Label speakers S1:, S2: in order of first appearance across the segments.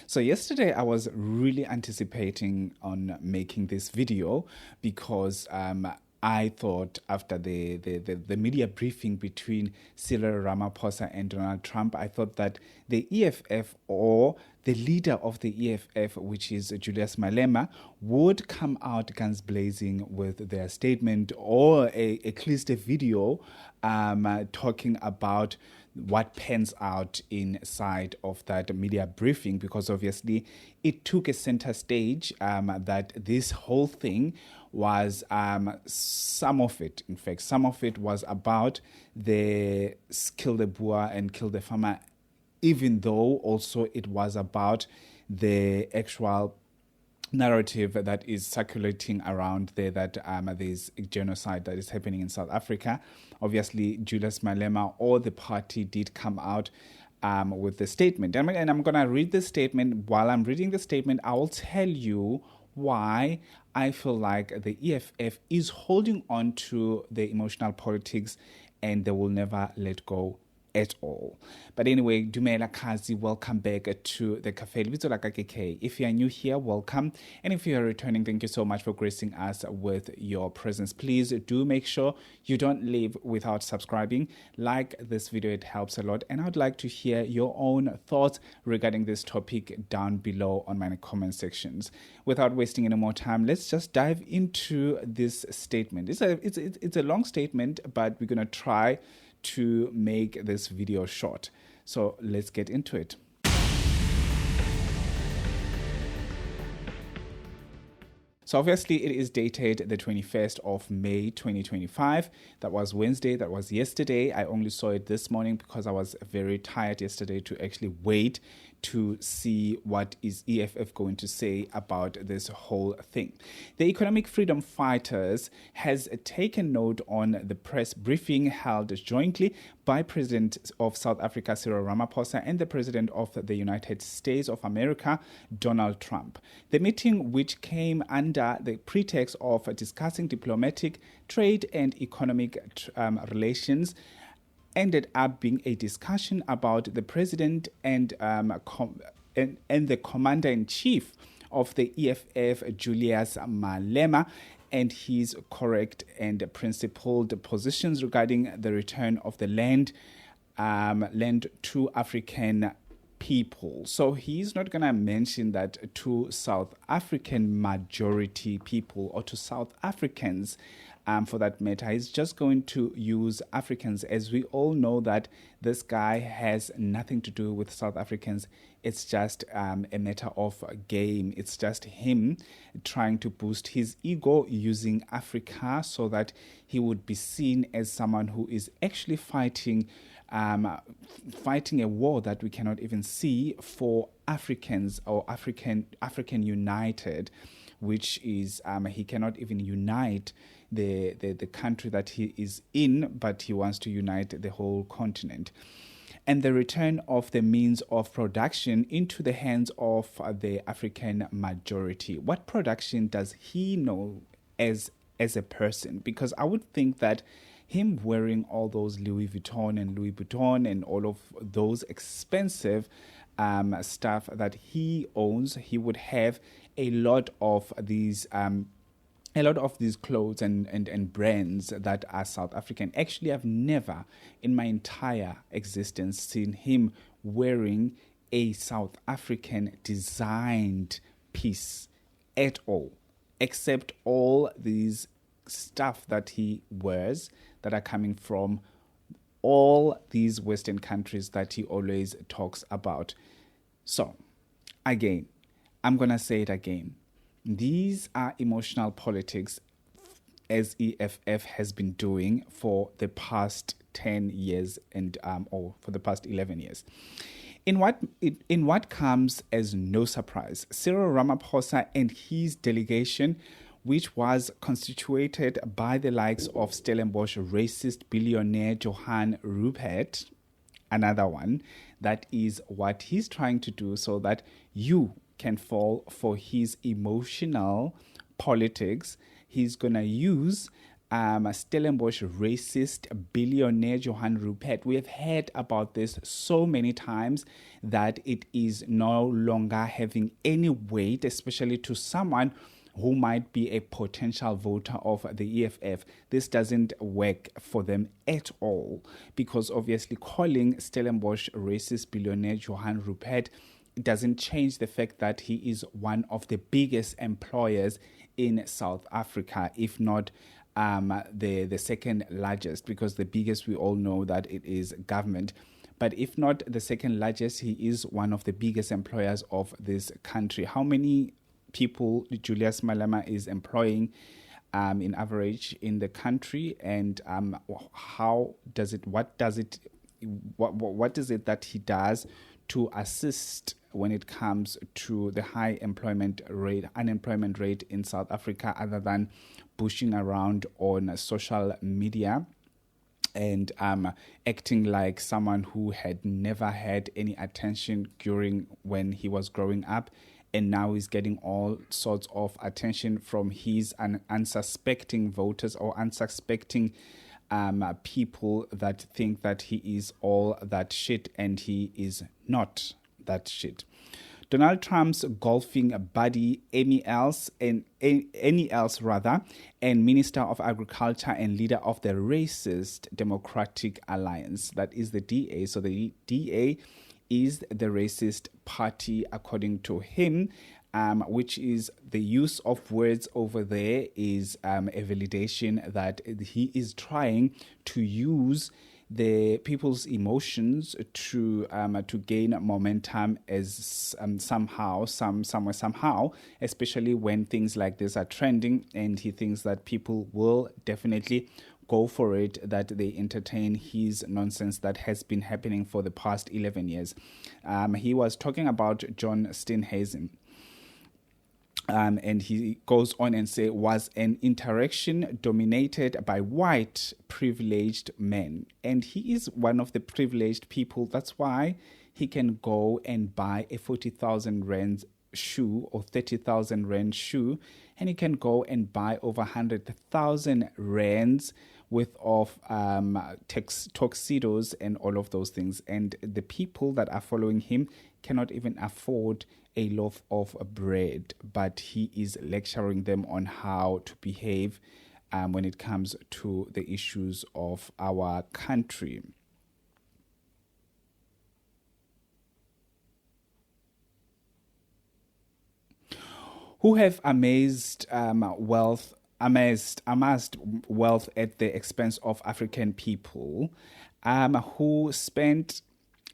S1: So yesterday I was really anticipating on making this video because I thought after the media briefing between Cyril Ramaphosa and Donald Trump, I thought that the EFF or the leader of the EFF, which is Julius Malema, would come out guns blazing with their statement or at least a video talking about what pans out inside of that media briefing, because obviously it took a center stage that this whole thing was some of it was about the kill the boer and kill the farmer, even though also it was about the actual narrative that is circulating around there that there's a genocide that is happening in South Africa. Obviously, Julius Malema or the party did come out with the statement. And I'm going to read the statement. While I'm reading the statement, I will tell you why I feel like the EFF is holding on to the emotional politics and they will never let go at all. But anyway, Dumela Kazi, welcome back to the Cafe. If you are new here, welcome. And if you are returning, thank you so much for gracing us with your presence. Please do make sure you don't leave without subscribing. Like this video, it helps a lot. And I'd like to hear your own thoughts regarding this topic down below on my comment sections. Without wasting any more time, let's just dive into this statement. It's a long statement, but we're going to try to make this video short. So let's get into it. So obviously it is dated the 21st of May 2025. That was Wednesday. That was yesterday. I only saw it this morning because I was very tired yesterday to actually wait to see what is EFF going to say about this whole thing. The Economic Freedom Fighters has taken note on the press briefing held jointly by President of South Africa, Cyril Ramaphosa, and the President of the United States of America, Donald Trump. The meeting, which came under the pretext of discussing diplomatic, trade, and economic relations, ended up being a discussion about the president and the commander-in-chief of the EFF, Julius Malema, and his correct and principled positions regarding the return of the land to African people. So he's not going to mention that to South African majority people or to South Africans for that matter. He's just going to use Africans, as we all know that this guy has nothing to do with South Africans. It's just a matter of game. It's just him trying to boost his ego using Africa so that he would be seen as someone who is actually fighting a war that we cannot even see for Africans or African United, which is he cannot even unite the country that he is in, but he wants to unite the whole continent. And the return of the means of production into the hands of the African majority. What production does he know as a person? Because I would think that him wearing all those Louis Vuitton and all of those expensive stuff that he owns, he would have a lot of these clothes and brands that are South African. Actually, I've never in my entire existence seen him wearing a South African designed piece at all, except all these stuff that he wears that are coming from all these Western countries that he always talks about. So, again, I'm going to say it again. These are emotional politics, as EFF has been doing for the past 10 years or for the past 11 years. In what comes as no surprise, Cyril Ramaphosa and his delegation, which was constituted by the likes of Stellenbosch racist billionaire Johan Rupert, another one, that is what he's trying to do so that you can fall for his emotional politics. He's going to use Stellenbosch racist billionaire Johan Rupert. We have heard about this so many times that it is no longer having any weight, especially to someone who might be a potential voter of the EFF. This doesn't work for them at all, because obviously calling Stellenbosch racist billionaire Johan Rupert doesn't change the fact that he is one of the biggest employers in South Africa, if not the second largest, because the biggest, we all know that it is government. But if not the second largest, he is one of the biggest employers of this country. How many people Julius Malema is employing in average in the country, and what is it that he does to assist when it comes to the high unemployment rate in South Africa, other than pushing around on social media and acting like someone who had never had any attention during when he was growing up, and now he's getting all sorts of attention from his unsuspecting voters or unsuspecting people that think that he is all that shit, and he is not that shit. Donald Trump's golfing buddy Amy Els, and Minister of Agriculture and leader of the racist Democratic Alliance, that is the DA. So the DA is the racist party, according to him, which is the use of words over there is a validation that he is trying to use the people's emotions to gain momentum as somehow, especially when things like this are trending, and he thinks that people will definitely go for it, that they entertain his nonsense that has been happening for the past 11 years. He was talking about John Steenhuisen. And he goes on and say, was an interaction dominated by white privileged men. And he is one of the privileged people. That's why he can go and buy a 40,000 rand shoe or 30,000 rand shoe, and he can go and buy over 100,000 rands worth of tuxedos and all of those things. And the people that are following him cannot even afford a loaf of bread, but he is lecturing them on how to behave when it comes to the issues of our country. Who have amassed wealth at the expense of African people, who spent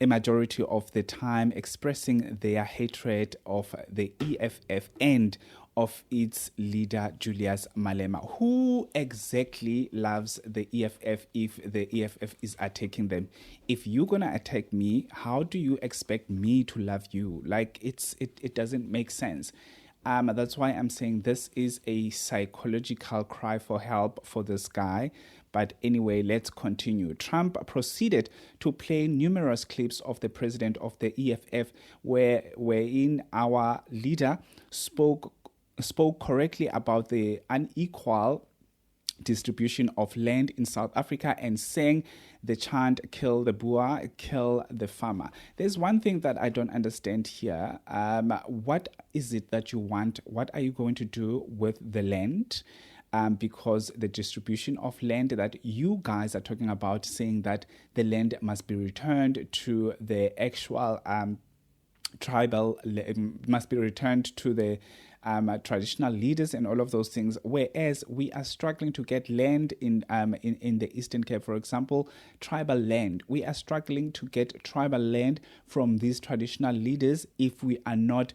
S1: a majority of the time expressing their hatred of the EFF and of its leader, Julius Malema. Who exactly loves the EFF if the EFF is attacking them? If you're going to attack me, how do you expect me to love you? Like, it doesn't make sense. That's why I'm saying this is a psychological cry for help for this guy. But anyway, let's continue. Trump proceeded to play numerous clips of the president of the EFF, wherein our leader spoke correctly about the unequal distribution of land in South Africa and sang the chant, kill the Boer, kill the farmer. There's one thing that I don't understand here. What is it that you want? What are you going to do with the land? Because the distribution of land that you guys are talking about, saying that the land must be returned to the actual tribal, must be returned to the traditional leaders and all of those things, whereas we are struggling to get land in the Eastern Cape, for example, tribal land. We are struggling to get tribal land from these traditional leaders if we are not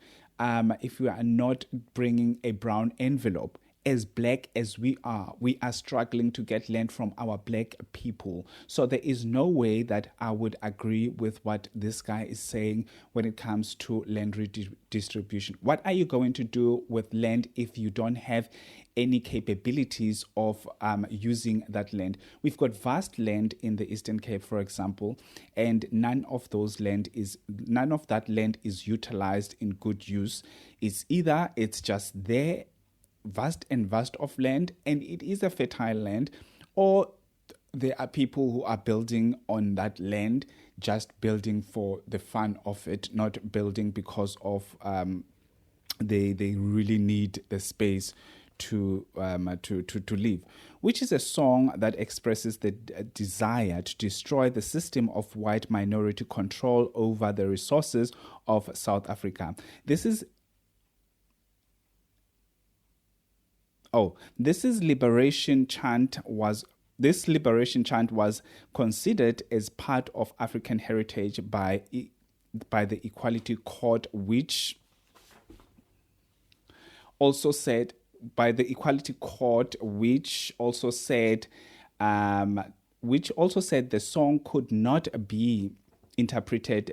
S1: bringing a brown envelope. As black as we are struggling to get land from our black people. So there is no way that I would agree with what this guy is saying when it comes to land redistribution. What are you going to do with land if you don't have any capabilities of using that land? We've got vast land in the Eastern Cape, for example, and none of that land is utilized in good use. It's either it's just there vast of land, and it is a fertile land, or there are people who are building on that land, just building for the fun of it, not building because of they really need the space to live, which is a song that expresses the desire to destroy the system of white minority control over the resources of South Africa. This liberation chant was considered as part of African heritage by the Equality Court, which also said the song could not be interpreted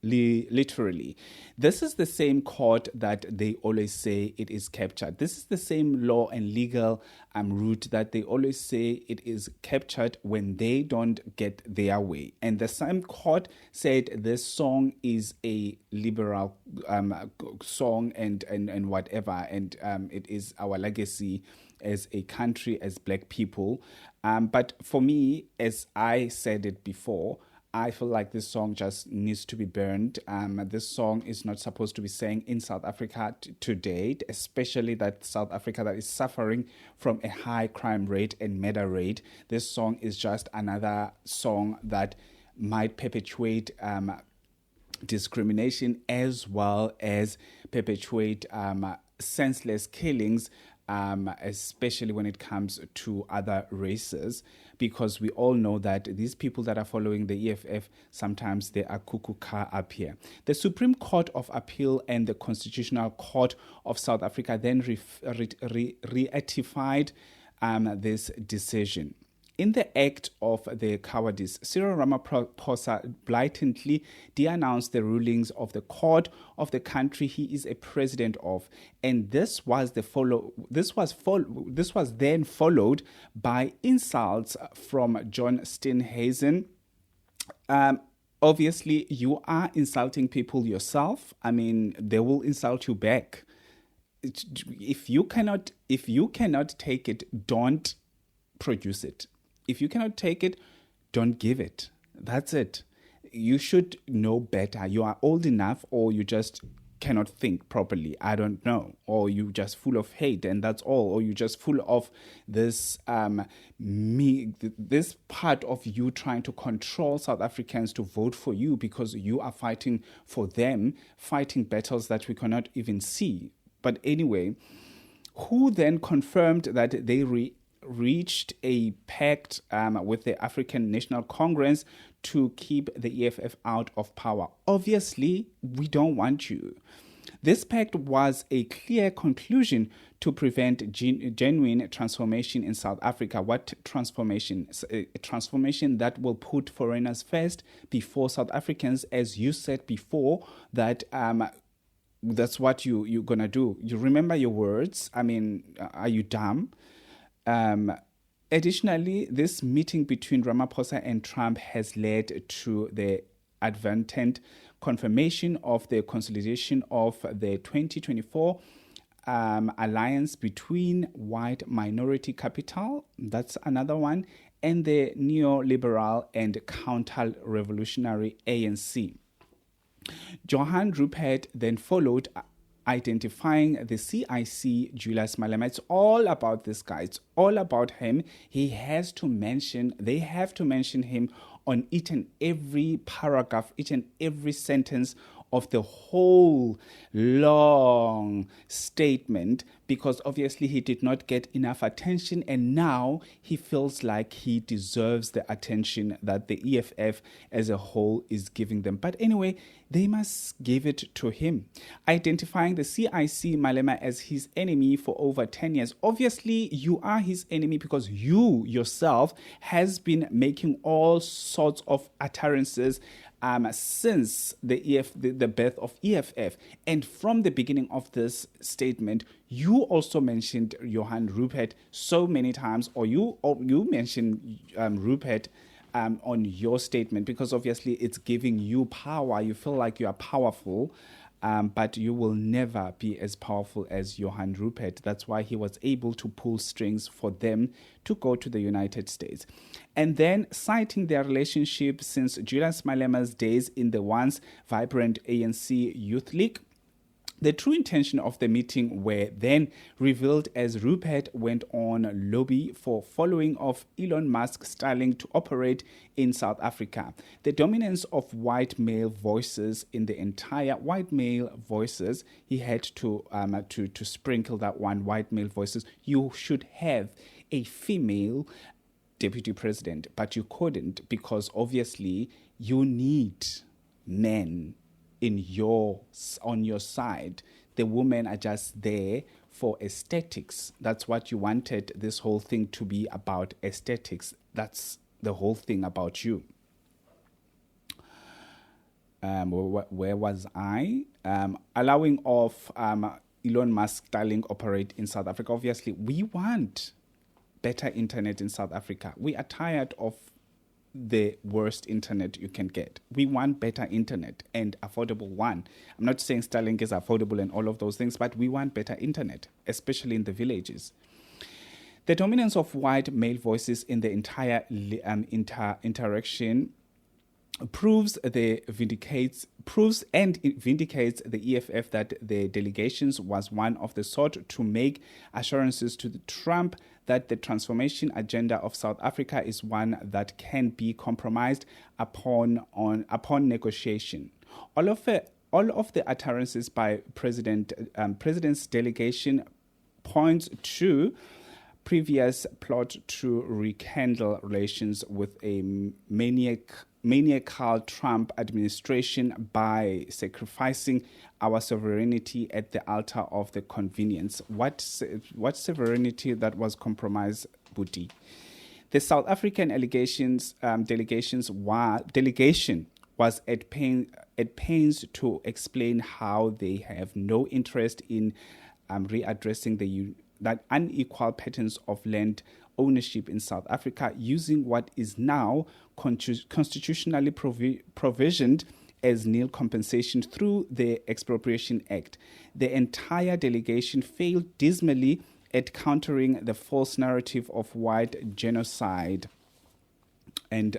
S1: literally. This is the same court that they always say it is captured. This is the same law and legal route that they always say it is captured when they don't get their way. And the same court said this song is a liberal song and whatever, and it is our legacy as a country, as Black people. But for me, as I said it before, I feel like this song just needs to be burned. This song is not supposed to be sang in South Africa to date, especially that South Africa that is suffering from a high crime rate and murder rate. This song is just another song that might perpetuate discrimination as well as perpetuate senseless killings, especially when it comes to other races, because we all know that these people that are following the EFF, sometimes they are cuckoo car up here. The Supreme Court of Appeal and the Constitutional Court of South Africa then ratified this decision. In the act of the cowardice, Cyril Ramaphosa blatantly denounced the rulings of the court of the country he is a president of, and this was then followed by insults from John Steenhuisen. Obviously, you are insulting people yourself. I mean, they will insult you back. If you cannot take it, don't produce it. If you cannot take it, don't give it. That's it. You should know better. You are old enough, or you just cannot think properly. I don't know. Or you just full of hate, and that's all. Or you just full of this this part of you trying to control South Africans to vote for you because you are fighting for them, fighting battles that we cannot even see. But anyway, who then confirmed that they reached a pact with the African National Congress to keep the EFF out of power. Obviously, we don't want you. This pact was a clear conclusion to prevent genuine transformation in South Africa. What transformation? A transformation that will put foreigners first before South Africans, as you said before, that that's what you're going to do. You remember your words. I mean, are you dumb? Additionally, this meeting between Ramaphosa and Trump has led to the advantant confirmation of the consolidation of the 2024 alliance between white minority capital, that's another one, and the neoliberal and counter-revolutionary ANC. Johan Rupert then followed, identifying the CIC Julius Malema. It's all about this guy. It's all about him. They have to mention him on each and every paragraph, each and every sentence of the whole long statement, because obviously he did not get enough attention, and now he feels like he deserves the attention that the EFF as a whole is giving them. But anyway, they must give it to him. Identifying the CIC Malema as his enemy for over 10 years. Obviously, you are his enemy because you yourself has been making all sorts of utterances since the birth of EFF. And from the beginning of this statement, you also mentioned Johan Rupert so many times, or you mentioned Rupert on your statement, because obviously it's giving you power. You feel like you are powerful. but you will never be as powerful as Johann Rupert. That's why he was able to pull strings for them to go to the United States. And then, citing their relationship since Julius Malema's days in the once vibrant ANC Youth League, the true intention of the meeting were then revealed as Rupert went on lobby for following of Elon Musk's Starlink to operate in South Africa. The dominance of white male voices in the entire white male voices, he had to sprinkle that one white male voices. You should have a female deputy president, but you couldn't because obviously you need men on your side. The women are just there for aesthetics. That's what you wanted this whole thing to be about, aesthetics. That's the whole thing about you. Where was I? Allowing of Elon Musk Starlink operate in South Africa. Obviously, we want better internet in South Africa. We are tired of the worst internet you can get. We want better internet and affordable one. I'm not saying Starlink is affordable and all of those things, but we want better internet, especially in the villages. The dominance of white male voices in the entire interaction proves and vindicates the EFF that the delegations was one of the sort to make assurances to Trump that the transformation agenda of South Africa is one that can be compromised upon negotiation. All of the utterances by President's delegation points to previous plot to rekindle relations with a maniacal Trump administration by sacrificing our sovereignty at the altar of the convenience. What sovereignty that was compromised, Buti? The South African delegation was at pains to explain how they have no interest in readdressing that unequal patterns of land ownership in South Africa using what is now constitutionally provisioned as nil compensation through the Expropriation Act. The entire delegation failed dismally at countering the false narrative of white genocide and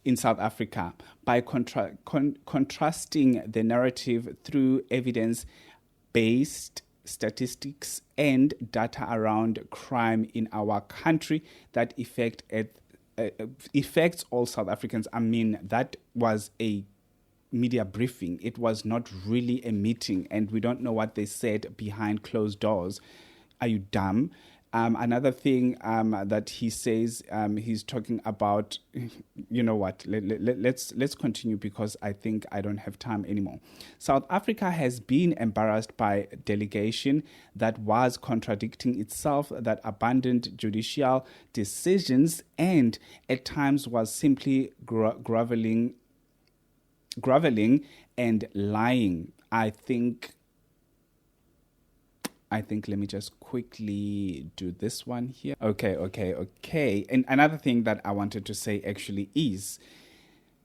S1: in South Africa by contrasting the narrative through evidence-based statistics and data around crime in our country that affects all South Africans. I mean, that was a media briefing. It was not really a meeting, and we don't know what they said behind closed doors. Are you dumb? Another thing that he says, he's talking about, you know what, let's continue because I think I don't have time anymore. South Africa has been embarrassed by delegation that was contradicting itself, that abandoned judicial decisions and at times was simply groveling and lying. I think let me just quickly do this one here. Okay. And another thing that I wanted to say actually is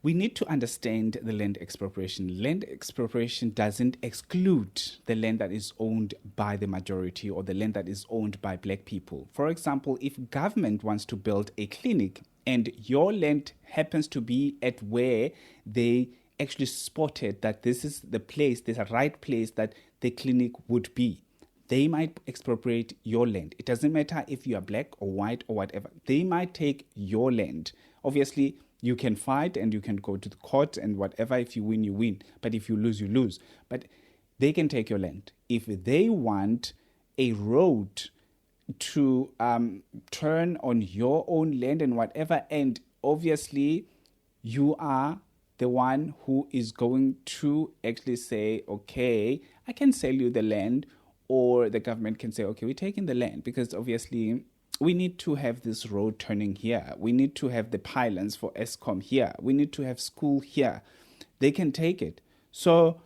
S1: we need to understand the land expropriation. Land expropriation doesn't exclude the land that is owned by the majority or the land that is owned by black people. For example, if government wants to build a clinic and your land happens to be at where they actually spotted that this is the place, there's a right place that the clinic would be, they might expropriate your land. It doesn't matter if you are black or white or whatever. They might take your land. Obviously, you can fight and you can go to the court and whatever. If you win, you win. But if you lose, you lose. But they can take your land. If they want a road to turn on your own land and whatever, and obviously you are the one who is going to actually say, okay, I can sell you the land. Or the government can say, okay, we're taking the land because obviously we need to have this road turning here. We need to have the pylons for Eskom here. We need to have school here. They can take it. So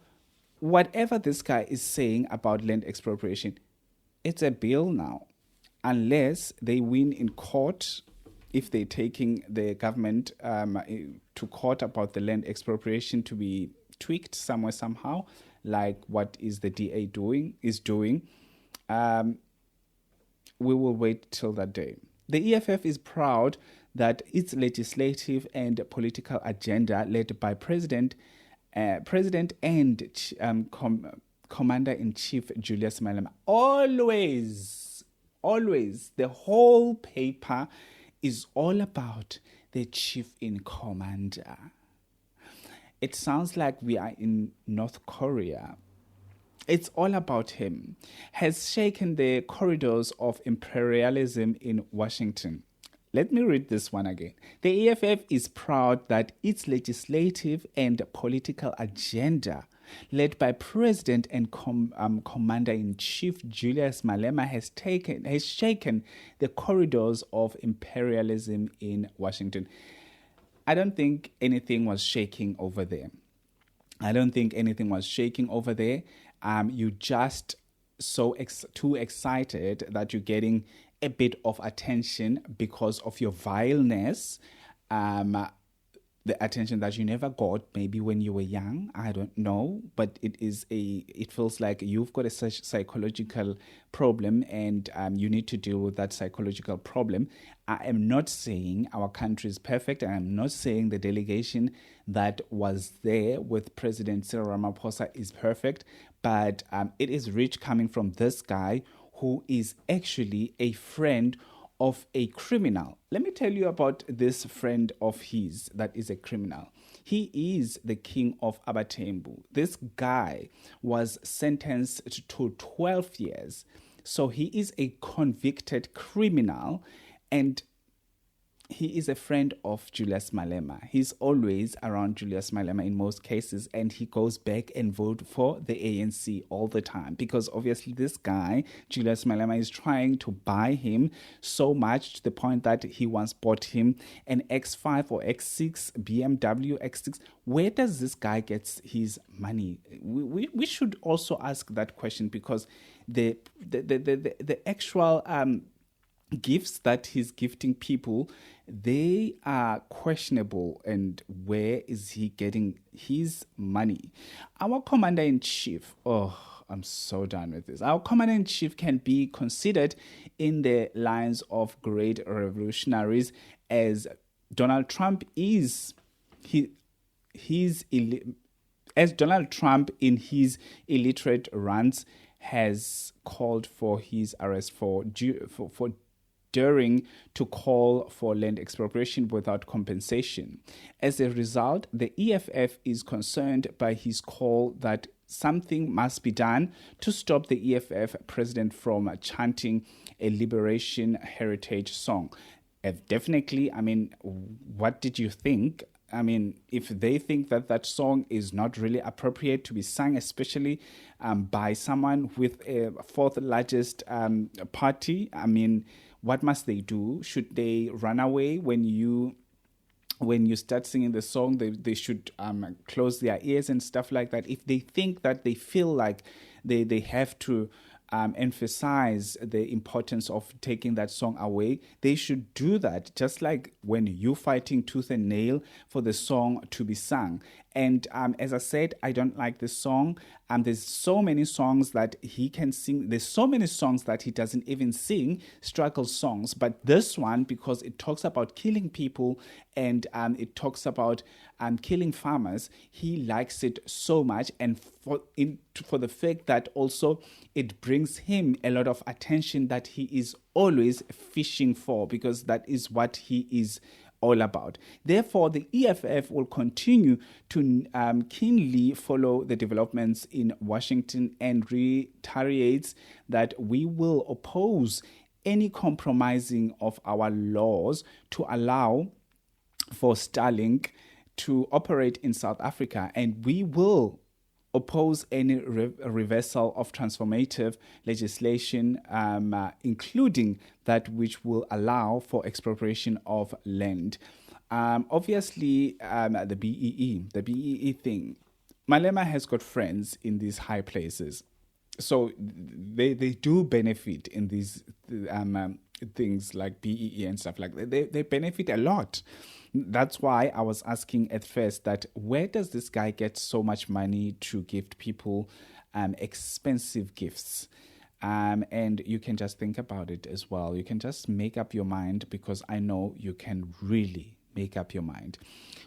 S1: whatever this guy is saying about land expropriation, it's a bill now. Unless they win in court, if they're taking the government to court about the land expropriation to be tweaked somewhere, somehow, like what is the DA doing. We will wait till that day. The EFF is proud that its legislative and political agenda, led by President and Commander-in-Chief Julius Malema, always, the whole paper is all about the chief in commander. It sounds like we are in North Korea. It's all about him. Has shaken the corridors of imperialism in Washington. Let me read this one again. The EFF is proud that its legislative and political agenda, led by President and Commander-in-Chief Julius Malema, has shaken the corridors of imperialism in Washington. I don't think anything was shaking over there. You're just too excited that you're getting a bit of attention because of your vileness, the attention that you never got maybe when you were young. I don't know, but it feels like you've got a such psychological problem, and you need to deal with that psychological problem. I am not saying our country is perfect, and I'm not saying the delegation that was there with President Cyril Ramaphosa is perfect, but it is rich coming from this guy who is actually a friend of a criminal. Let me tell you about this friend of his that is a criminal. He is the king of Abatembu. This guy was sentenced to 12 years. So he is a convicted criminal, and he is a friend of Julius Malema. He's always around Julius Malema in most cases, and he goes back and vote for the ANC all the time because obviously this guy, Julius Malema, is trying to buy him so much to the point that he once bought him an X5 or X6, BMW X6. Where does this guy get his money? We should also ask that question because the actual gifts that he's gifting people, they are questionable. And where is he getting his money? Our commander-in-chief, I'm so done with this. Our commander-in-chief can be considered in the lines of great revolutionaries, as Donald Trump is. As Donald Trump in his illiterate rants has called for his arrest for daring to call for land expropriation without compensation. As a result, the EFF is concerned by his call that something must be done to stop the EFF president from chanting a liberation heritage song. Definitely, what did you think? If they think that that song is not really appropriate to be sung, especially by someone with a fourth largest party, what must they do? Should they run away when you start singing the song? They should close their ears and stuff like that. If they think that they feel like they have to emphasize the importance of taking that song away, they should do that, just like when you're fighting tooth and nail for the song to be sung. And as I said, I don't like this song. There's so many songs that he can sing. There's so many songs that he doesn't even sing, struggle songs. But this one, because it talks about killing people and it talks about killing farmers, he likes it so much. And for the fact that also it brings him a lot of attention that he is always fishing for, because that is what he is all about. Therefore, the EFF will continue to keenly follow the developments in Washington and reiterates that we will oppose any compromising of our laws to allow for Starlink to operate in South Africa, and we will oppose any reversal of transformative legislation, including that which will allow for expropriation of land. Obviously, the BEE thing, Malema has got friends in these high places. So they do benefit in these things like BEE and stuff like that. They benefit a lot. That's why I was asking at first that where does this guy get so much money to gift people expensive gifts? And you can just think about it as well. You can just make up your mind, because I know you can really make up your mind.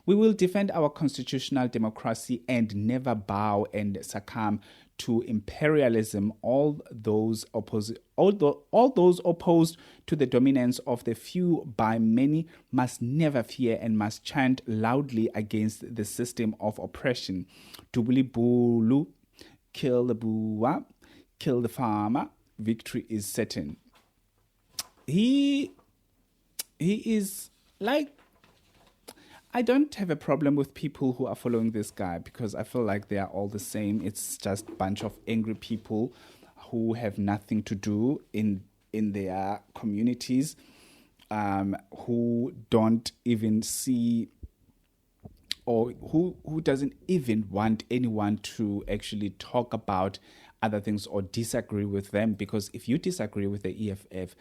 S1: We will defend our constitutional democracy and never bow and succumb to imperialism. All those opposed to the dominance of the few by many must never fear and must chant loudly against the system of oppression. Dubuli bulu, kill the bua, kill the farmer. Victory is certain. He is like, I don't have a problem with people who are following this guy, because I feel like they are all the same. It's just a bunch of angry people who have nothing to do in their communities, who don't even see, or who doesn't even want anyone to actually talk about other things or disagree with them. Because if you disagree with the EFF,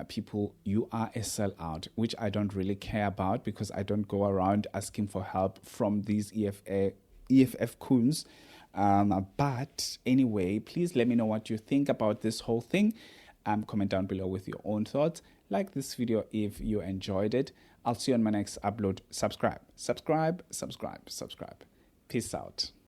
S1: people, you are a sellout, which I don't really care about, because I don't go around asking for help from these EFF coons. But anyway, please let me know what you think about this whole thing. Comment down below with your own thoughts. Like this video if you enjoyed it. I'll see you on my next upload. Subscribe. Peace out.